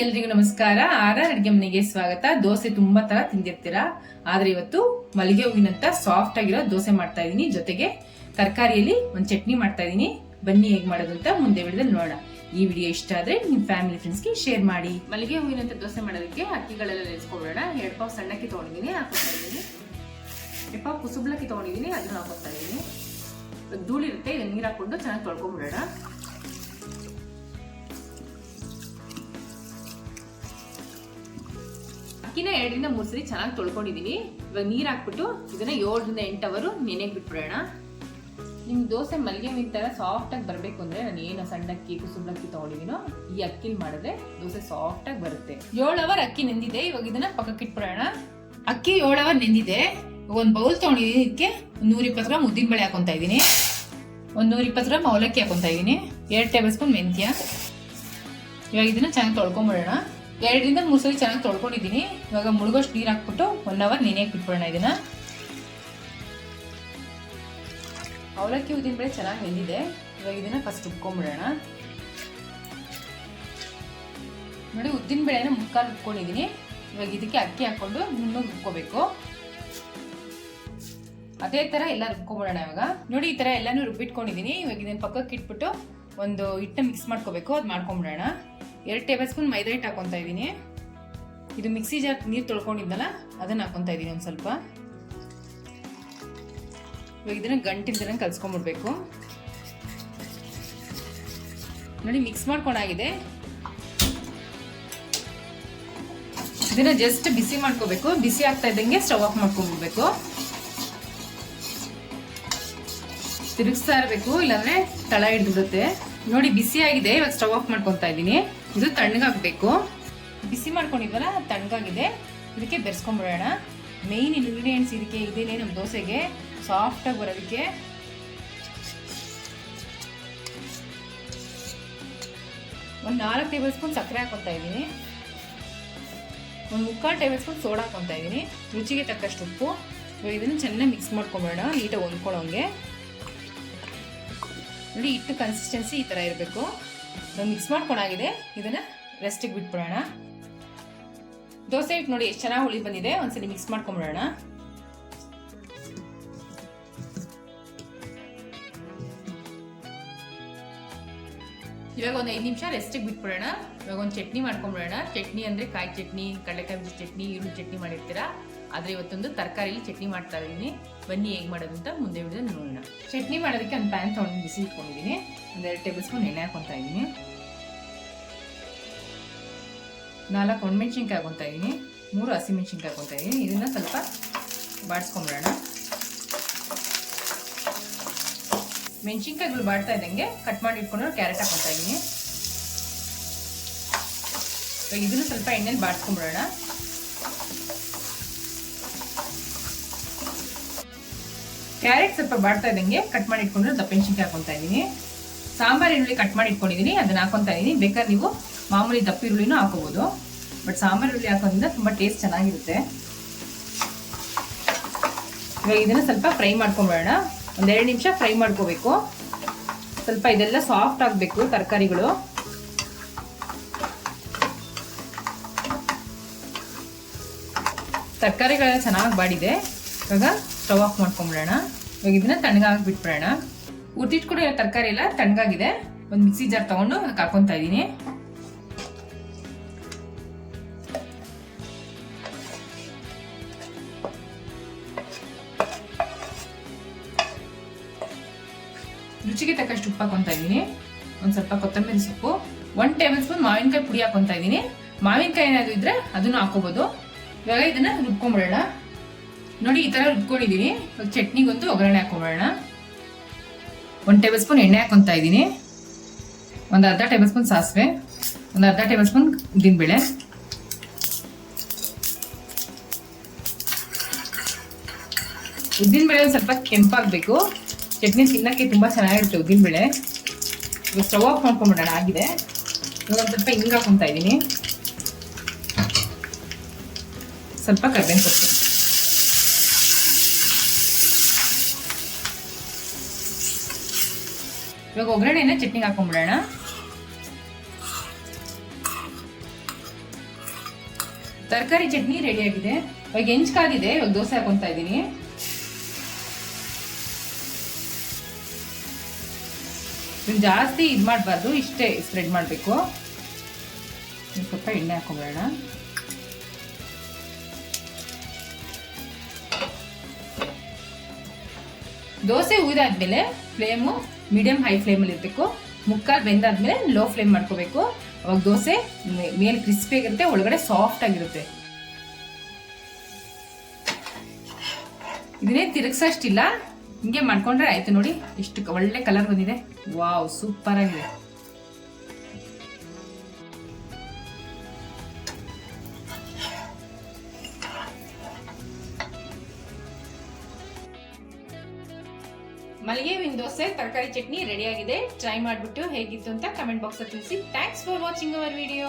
ಎಲ್ರಿಗೂ ನಮಸ್ಕಾರ. ಅಡುಗೆ ಮನೆಗೆ ಸ್ವಾಗತ. ದೋಸೆ ತುಂಬಾ ತರ ತಿಂದಿರ್ತೀರಾ, ಆದ್ರೆ ಇವತ್ತು ಮಲ್ಲಿಗೆ ಹೂವಿನಂತ ಸಾಫ್ಟ್ ಆಗಿರೋ ದೋಸೆ ಮಾಡ್ತಾ ಇದೀನಿ. ಜೊತೆಗೆ ತರಕಾರಿಯಲ್ಲಿ ಒಂದು ಚಟ್ನಿ ಮಾಡ್ತಾ ಇದೀನಿ. ಬನ್ನಿ ಹೇಗ್ ಮಾಡೋದು ಅಂತ ಮುಂದೆ ವಿಡಿಯೋದಲ್ಲಿ ನೋಡೋಣ. ಈ ವಿಡಿಯೋ ಇಷ್ಟ ಆದ್ರೆ ನಿಮ್ ಫ್ಯಾಮಿಲಿ ಫ್ರೆಂಡ್ಸ್ಗೆ ಶೇರ್ ಮಾಡಿ. ಮಲ್ಲಿಗೆ ಹೂವಿನಂತ ದೋಸೆ ಮಾಡೋದಕ್ಕೆ ಅಕ್ಕಿಗಳೆಲ್ಲ ನೆನೆಸ್ಕೊಳ್ಳೋಣ. 2 ಪಾವ್ ಸಣ್ಣಕ್ಕಿ ತಗೊಂಡಿದ್ದೀನಿ, ಹಾಕೋತಾ ಇದೀನಿ. 2 ಪಾವ್ ಕುಸುಬ್ಲಕ್ಕಿ ತಗೊಂಡಿದ್ದೀನಿ, ಅದನ್ನ ಹಾಕೋತಾ ಇದೀನಿ. ಧೂಳಿರುತ್ತೆ, ಇದನ್ನ ನೀರು ಹಾಕೊಂಡು ಚೆನ್ನಾಗಿ ತೊಳ್ಕೊಂಡ್ಬಿಡೋಣ. ಅಕ್ಕಿನ 2 ರಿಂದ 3 ಸರಿ ಚೆನ್ನಾಗಿ ತೊಳ್ಕೊಂಡಿದೀನಿ. ಇವಾಗ ನೀರ್ ಹಾಕ್ಬಿಟ್ಟು ಇದನ್ನ 7 ರಿಂದ 8 ಅವರ್ ನೆನೆಗೆ ಬಿಟ್ಬಿಡೋಣ. ನಿಮ್ ದೋಸೆ ಮಲ್ಲಿಗೆ ಹೂವಿನ ತರ ಸಾಫ್ಟ್ ಆಗಿ ಬರ್ಬೇಕು ಅಂದ್ರೆ ನಾನು ಏನು ಸಣ್ಣಕ್ಕಿ ಕುಸುಬ್ಲಕ್ಕಿ ತಗೊಂಡಿದೀನೋ ಈ ಅಕ್ಕಿಲ್ ಮಾಡಿದ್ರೆ ದೋಸೆ ಸಾಫ್ಟ್ ಆಗಿ ಬರುತ್ತೆ. 7 ಅವರ್ ಅಕ್ಕಿ ನೆಂದಿದೆ. ಇವಾಗ ಇದನ್ನ ಪಕ್ಕಕ್ಕೆ ಇಟ್ಬಿಡೋಣ. ಅಕ್ಕಿ 7 ಅವರ್ ನೆಂದಿದೆ. ಒಂದ್ ಬೌಲ್ ತಗೊಂಡಿದೀನಿ. ಇದಕ್ಕೆ 120 ಗ್ರಾಮ್ ಉದ್ದಿನ ಬೇಳೆ ಹಾಕೊಂತಾ ಇದೀನಿ. 120 ಗ್ರಾಮ್ ಅವಲಕ್ಕಿ ಹಾಕೊಂತಾ ಇದೀನಿ. 2 ಟೇಬಲ್ ಸ್ಪೂನ್ ಮೆಂತ್ಯ. ಇವಾಗ ಇದನ್ನ ಚೆನ್ನಾಗಿ ತೊಳ್ಕೊಂಡ್ಬಿಡೋಣ. 2 ರಿಂದ 3 ಸರಿ ಚೆನ್ನಾಗಿ ತೊಳ್ಕೊಂಡಿದ್ದೀನಿ. ಇವಾಗ ಮುಳುಗೋಷ್ಟು ನೀರು ಹಾಕ್ಬಿಟ್ಟು 1 ಅವರ್ ನೆನೆಯಕ್ಕೆ ಬಿಟ್ಬಿಡೋಣ. ಇದನ್ನ ಅವಲಕ್ಕಿ ಉದ್ದಿನ ಬೇಳೆ ಚೆನ್ನಾಗಿ ನೆಂದಿದೆ. ಇವಾಗ ಇದನ್ನ ಫಸ್ಟ್ ಉಬ್ಕೊಂಡ್ಬಿಡೋಣ. ನೋಡಿ, ಉದ್ದಿನ ಬೇಳೆನ ಮುಕ್ಕಾಲು ಉಬ್ಕೊಂಡಿದ್ದೀನಿ. ಇವಾಗ ಇದಕ್ಕೆ ಅಕ್ಕಿ ಹಾಕೊಂಡು ನುಣ್ಣಗೆ ರುಬ್ಕೋಬೇಕು. ಅದೇ ತರ ಎಲ್ಲ ರುಬ್ಕೊಂಡ್ಬಿಡೋಣ. ಇವಾಗ ನೋಡಿ, ಈ ತರ ಎಲ್ಲಾನು ರುಬ್ಬಿಟ್ಕೊಂಡಿದ್ದೀನಿ. ಇವಾಗ ಇದನ್ನ ಪಕ್ಕಕ್ಕೆ ಇಟ್ಬಿಟ್ಟು ಒಂದು ಹಿಟ್ಟನ್ನ ಮಿಕ್ಸ್ ಮಾಡ್ಕೋಬೇಕು. ಅದು ಮಾಡ್ಕೊಂಡ್ಬಿಡೋಣ. 2 ಟೇಬಲ್ ಸ್ಪೂನ್ ಮೈದಾ ಹಿಟ್ಟು ಹಾಕೊಂತಾ ಇದ್ದೀನಿ. ಇದು ಮಿಕ್ಸಿ ಜಾರ್ ನೀರು ತೊಳ್ಕೊಂಡಿದ್ದಲ್ಲ ಅದನ್ನ ಹಾಕೊಂತಾ ಇದ್ದೀನಿ ಒಂದು ಸ್ವಲ್ಪ. ಇವಾಗ ಇದನ್ನ ಗಂಟಿಲ್ದನ ಕಲ್ಸ್ಕೊಂಡ್ಬಿಡ್ಬೇಕು. ನೋಡಿ, ಮಿಕ್ಸ್ ಮಾಡ್ಕೊಂಡಾಗಿದೆ. ಇದನ್ನ ಜಸ್ಟ್ ಬಿಸಿ ಮಾಡ್ಕೋಬೇಕು. ಬಿಸಿ ಆಗ್ತಾ ಇದ್ದಂಗೆ ಸ್ಟವ್ ಆಫ್ ಮಾಡ್ಕೊಂಡ್ಬಿಡ್ಬೇಕು. ತಿರುಗಿಸ್ತಾ ಇರಬೇಕು, ಇಲ್ಲಾಂದ್ರೆ ತಳ ಹಿಡಿದ್ಬಿಡುತ್ತೆ. ನೋಡಿ, ಬಿಸಿ ಆಗಿದೆ. ಇವಾಗ ಸ್ಟವ್ ಆಫ್ ಮಾಡ್ಕೊಂತಾ ಇದ್ದೀನಿ. ಇದು ತಣ್ಣಗಾಗಬೇಕು. ಬಿಸಿ ಮಾಡ್ಕೊಂಡಿದ್ವಲ್ಲ, ತಣ್ಣಗಾಗಿದೆ. ಇದಕ್ಕೆ ಬೆರೆಸ್ಕೊಂಡ್ಬಿಡೋಣ. ಮೇನ್ ಇಂಗ್ರೀಡಿಯೆಂಟ್ಸ್ ಇದಕ್ಕೆ ಇದೇನೆ ನಮ್ಮ ದೋಸೆಗೆ ಸಾಫ್ಟ್ ಆಗಿ ಬರೋದಕ್ಕೆ. ಒಂದು 4 ಟೇಬಲ್ ಸ್ಪೂನ್ ಸಕ್ಕರೆ ಹಾಕೊತಾ ಇದ್ದೀನಿ. ಒಂದು 3/4 ಟೇಬಲ್ ಸ್ಪೂನ್ ಸೋಡಾ ಹಾಕೊತಾ ಇದ್ದೀನಿ. ರುಚಿಗೆ ತಕ್ಕಷ್ಟು ಉಪ್ಪು. ಇದನ್ನು ಚೆನ್ನಾಗಿ ಮಿಕ್ಸ್ ಮಾಡ್ಕೊಂಬಿಡೋಣ, ನೀಟಾಗಿ ಹೊಂದ್ಕೊಳ್ಳೋಂಗೆ. ನೋಡಿ, ಹಿಟ್ಟು ಕನ್ಸಿಸ್ಟೆನ್ಸಿ ಈ ತರ ಇರಬೇಕು. ಮಿಕ್ಸ್ ಮಾಡ್ಕೊಂಡಾಗಿದೆ. ಇದನ್ನ ರೆಸ್ಟಿಗೆ ಬಿಟ್ಬಿಡೋಣ. ದೋಸೆ ಹಿಟ್ಟು ನೋಡಿ ಎಷ್ಟು ಚೆನ್ನಾಗಿ ಹುಳಿ ಬಂದಿದೆ. ಒಂದ್ಸಲಿ ಮಿಕ್ಸ್ ಮಾಡ್ಕೊಂಡ್ಬಿಡೋಣ. ಇವಾಗ ಒಂದು 5 ನಿಮಿಷ ರೆಸ್ಟಿಗೆ ಬಿಟ್ಬಿಡೋಣ. ಇವಾಗ ಒಂದು ಚಟ್ನಿ ಮಾಡ್ಕೊಂಡ್ಬಿಡೋಣ. ಚಟ್ನಿ ಅಂದ್ರೆ ಕಾಯಿ ಚಟ್ನಿ, ಕಡಲೆಕಾಯಿ ಬೀಜ ಚಟ್ನಿ, ಈರುಳ್ಳಿ ಚಟ್ನಿ ಮಾಡಿರ್ತೀರಾ. ಆದ್ರೆ ಇವತ್ತೊಂದು ತರಕಾರಿಲಿ ಚಟ್ನಿ ಮಾಡ್ತಾ ಇದ್ದೀನಿ. ಬನ್ನಿ ಹೇಗೆ ಮಾಡೋದು ಅಂತ ಮುಂದೆ ವಿಡಿಯೋ ನೋಡೋಣ. ಚಟ್ನಿ ಮಾಡೋದಕ್ಕೆ ಒಂದು ಪ್ಯಾನ್ ತಗೊಂಡು ಬಿಸಿ ಇಟ್ಕೊಂಡಿದ್ದೀನಿ. 2 ಟೇಬಲ್ ಸ್ಪೂನ್ ಎಣ್ಣೆ ಹಾಕೊತಾ ಇದ್ದೀನಿ. 4 ಒಣಮೆಣಸಿನ್ಕಾಯಿ ಹಾಕೊತಾ ಇದ್ದೀನಿ. 3 ಹಸಿಮೆಣಸಿನ್ಕಾಯಿ ಹಾಕೊತಾ ಇದ್ದೀನಿ. ಇದನ್ನ ಸ್ವಲ್ಪ ಬಾಡಿಸ್ಕೊಂಡ್ಬಿಡೋಣ. ಮೆಣಸಿನ್ಕಾಯಿಗಳು ಬಾಡ್ತಾ ಇದ್ದಂಗೆ ಕಟ್ ಮಾಡಿ ಇಟ್ಕೊಂಡು ಕ್ಯಾರೆಟ್ ಹಾಕೊತಾ ಇದ್ದೀನಿ. ಇವಾಗ ಇದನ್ನು ಸ್ವಲ್ಪ ಎಣ್ಣೆಲಿ ಬಾಡಿಸ್ಕೊಂಡ್ಬಿಡೋಣ. ಕ್ಯಾರೆಟ್ ಸ್ವಲ್ಪ ಬಾಡ್ತಾ ಇದ್ದಂಗೆ ಕಟ್ ಮಾಡಿ ಇಟ್ಕೊಂಡು ದಪ್ಪಮೆಣಸಿನ್ಕಾಯಿ ಹಾಕೊತಾ ಇದ್ದೀನಿ. ಸಾಂಬಾರ್ ಈರುಳ್ಳಿ ಕಟ್ ಮಾಡಿ ಇಟ್ಕೊಂಡಿದ್ದೀನಿ, ಅದನ್ನ ಹಾಕೊತಾ ಇದ್ದೀನಿ. ಬೇಕಾದ್ರೆ ನೀವು ಮಾಮೂಲಿ ದಪ್ಪ ಈರುಳ್ಳಿನೂ ಹಾಕೋಬಹುದು, ಬಟ್ ಸಾಂಬಾರ್ ಈರುಳ್ಳಿ ಹಾಕೋದ್ರಿಂದ ತುಂಬಾ ಟೇಸ್ಟ್ ಚೆನ್ನಾಗಿರುತ್ತೆ. ಇವಾಗ ಇದನ್ನ ಸ್ವಲ್ಪ ಫ್ರೈ ಮಾಡ್ಕೊಂಡ್ಬಿಡೋಣ. 1-2 ನಿಮಿಷ ಫ್ರೈ ಮಾಡ್ಕೋಬೇಕು. ಸ್ವಲ್ಪ ಇದೆಲ್ಲ ಸಾಫ್ಟ್ ಆಗಬೇಕು ತರಕಾರಿಗಳು. ತರಕಾರಿಗಳೆಲ್ಲ ಚೆನ್ನಾಗಿ ಬಾಡಿದೆ. ಇವಾಗ ಸ್ಟವ್ ಆಫ್ ಮಾಡ್ಕೊಂಡ್ಬಿಡೋಣ. ಇವಾಗ ಇದನ್ನ ತಣ್ಣಗಾಗಿ ಬಿಟ್ಬಿಡೋಣ. ಉರ್ದಿಟ್ಕೊಡೋ ತರಕಾರಿ ಎಲ್ಲ ತಣ್ಣಗಾಗಿದೆ. ಒಂದು ಮಿಕ್ಸಿ ಜಾರ್ ತಗೊಂಡು ಅದಕ್ಕೆ ಹಾಕೊಂತಾ ಇದ್ದೀನಿ. ರುಚಿಗೆ ತಕ್ಕಷ್ಟು ಉಪ್ಪು ಹಾಕೊಂತಾ ಇದ್ದೀನಿ. ಒಂದು ಸ್ವಲ್ಪ ಕೊತ್ತಂಬರಿ ಸೊಪ್ಪು, 1 ಟೇಬಲ್ ಸ್ಪೂನ್ ಮಾವಿನಕಾಯಿ ಪುಡಿ ಹಾಕೊಂತಾ ಇದ್ದೀನಿ. ಮಾವಿನಕಾಯಿ ಏನಾದ್ರು ಇದ್ರೆ ಅದನ್ನು ಹಾಕೋಬಹುದು. ಇವಾಗ ಇದನ್ನ ರುಬ್ಕೊಂಡ್ಬಿಡೋಣ. ನೋಡಿ, ಈ ತರ ರುಬ್ಕೊಂಡಿದ್ದೀನಿ. ಚಟ್ನಿಗೊಂದು ಒಗ್ಗರಣೆ ಹಾಕೊಂಡ್ಬಿಡೋಣ. 1 ಟೇಬಲ್ ಸ್ಪೂನ್ ಎಣ್ಣೆ ಹಾಕೊಂತಾ ಇದ್ದೀನಿ. ಒಂದು ಅರ್ಧ ಟೇಬಲ್ ಸ್ಪೂನ್ ಸಾಸಿವೆ, ಒಂದು ಅರ್ಧ ಟೇಬಲ್ ಸ್ಪೂನ್ ಉದ್ದಿನಬೇಳೆ. ಉದ್ದಿನಬೇಳೆ ಸ್ವಲ್ಪ ಕೆಂಪಾಗಬೇಕು. ಚಟ್ನಿ ತಿನ್ನಕ್ಕೆ ತುಂಬಾ ಚೆನ್ನಾಗಿರುತ್ತೆ ಉದ್ದಿನಬೇಳೆ. ಇವಾಗ ಸ್ಟವ್ ಆಫ್ ಮಾಡ್ಕೊಂಡ್ಬಿಡೋಣ. ಆಗಿದೆ. ಇವಾಗ ಒಂದು ಸ್ವಲ್ಪ ಹಿಂಗೆ ಹಾಕೊಂತಾ ಇದ್ದೀನಿ. ಸ್ವಲ್ಪ ಕರ್ಬೇವಿನ ಸೊಪ್ಪು. ಇವಾಗ ಒಗ್ಗರಣೆನ ಚಟ್ನಿಗೆ ಹಾಕೊಂಡ್ಬಿಡೋಣ. ತರಕಾರಿ ಚಟ್ನಿ ರೆಡಿ ಆಗಿದೆ. ಇವಾಗ ಹೆಂಚ್ಕಾಗಿದೆ, ಇವಾಗ ದೋಸೆ ಹಾಕೊಂತ ಇದ್ದೀನಿ. ಜಾಸ್ತಿ ಇದು ಮಾಡಬಾರ್ದು, ಇಷ್ಟೇ ಸ್ಪ್ರೆಡ್ ಮಾಡಬೇಕು. ಸ್ವಲ್ಪ ಎಣ್ಣೆ ಹಾಕೊಂಡ್ಬಿಡೋಣ. ದೋಸೆ ಉಯ್ದಾದ್ಮೇಲೆ ಫ್ಲೇಮು ಮೀಡಿಯಂ ಹೈ ಫ್ಲೇಮಲ್ಲಿ ಇರಬೇಕು. ಮುಕ್ಕಾಲು ಬೆಂದಾದ್ಮೇಲೆ ಲೋ ಫ್ಲೇಮ್ ಮಾಡ್ಕೋಬೇಕು. ಅವಾಗ ದೋಸೆ ಮೇಲೆ ಕ್ರಿಸ್ಪಿ ಆಗಿರುತ್ತೆ, ಒಳಗಡೆ ಸಾಫ್ಟ್ ಆಗಿರುತ್ತೆ. ಇದನ್ನೇ ತಿರುಗಿಸೋಷ್ಟಿಲ್ಲ, ಹಿಂಗೆ ಮಾಡ್ಕೊಂಡ್ರೆ ಆಯ್ತು. ನೋಡಿ ಎಷ್ಟು ಒಳ್ಳೆ ಕಲರ್ ಬಂದಿದೆ. ವಾವ್, ಸೂಪರ್ ಆಗಿದೆ. ಮಲ್ಲಿಗೆ ಹೂವಿನ ದೋಸೆ ತರಕಾರಿ ಚಟ್ನಿ ರೆಡಿ ಆಗಿದೆ. ಟ್ರೈ ಮಾಡಿಬಿಟ್ಟು ಹೇಗಿತ್ತು ಅಂತ ಕಮೆಂಟ್ ಬಾಕ್ಸ್ ಅಲ್ಲಿ ತಿಳಿಸಿ. Thanks for watching our video.